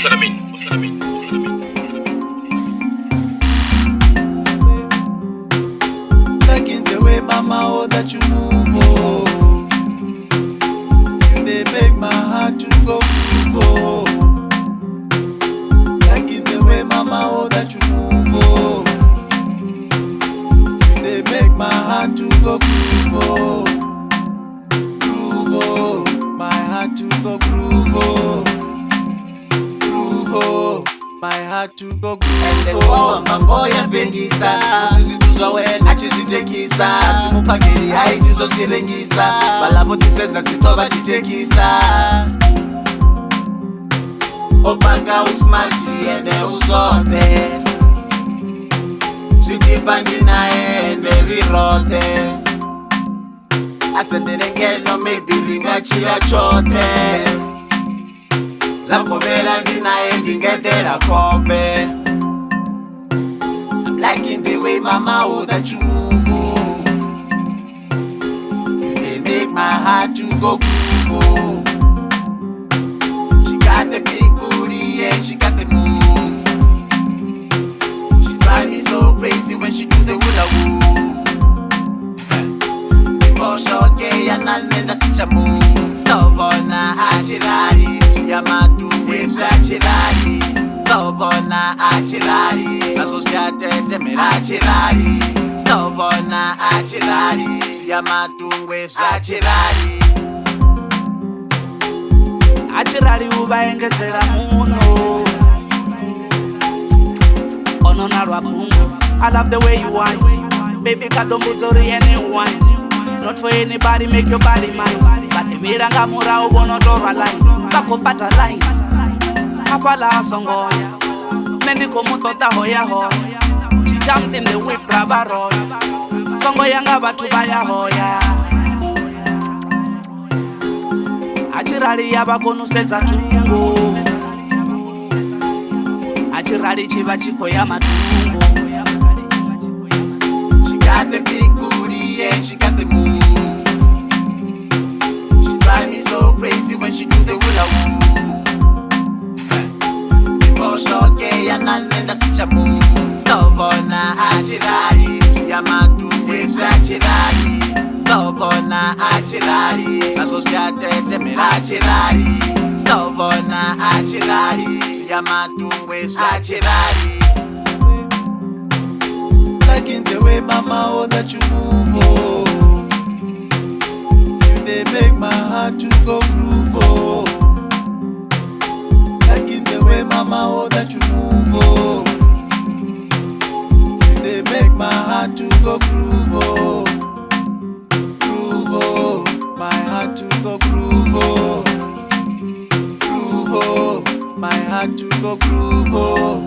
what I mean? What's what I mean? Liking the way mama, oh, that you move, oh. They make my heart to go groove, oh. Liking the way mama, oh, that you move, oh. They make my heart to go groove, oh. Groove, oh. My heart to go groove, oh. Groove, oh. My heart to go groove, oh. Mambo ya pengisa usizituzwa wena chizitekisa simupagiri haitizozvirengisa valavodiseza sitova chitekisa opanga usmati ende uzote zvitipandinaye ende virote asenderengeno mebiringachira chote lakovera ndinaye ndingetera kope. Liking the way mama, oh, that you move, oh. They make my heart to go groove, oh. She got the big booty and she got the moves. She drive me so crazy when she do the hula hoop. Mosho gay and anenda such a move. Tobona achirari, chiyamatu weza achirari. Tobona achirari, azosyatetemera achirari. Tobona achirari, siyamatungwe zvachirari. Achirari uvaengedzera muno onona rwabhungu. I love the way you whine, baby kadombudzori anyone. Not for anybody, make your body mine. Katevera ngamura uvonotorwa line, kakopata line. Apala songoya, mendiko mutoda hoya hoya. She jumped in the whip, rabaroya. Songoya nga batu baya hoya. Achirari yabakonusedza tungo. Achirari chiva chikoya matungo. She got the big booty and she got the moves. She drive me so crazy when she do the hula hoop. Moshoke ya nanenda such a move. Tobona achirari, chiyamatu weza achirari. Tobona achirari, azosyatetemera achirari. Tobona achirari, chiyamatu weza achirari. Liking the way mama, oh, that you move, oh. They make my heart to go groove, oh. Liking the way mama, oh, that you move, oh. They make my heart to go groove, oh. Groove, oh. My heart to go groove, oh. Groove, oh. My heart to go groove, oh.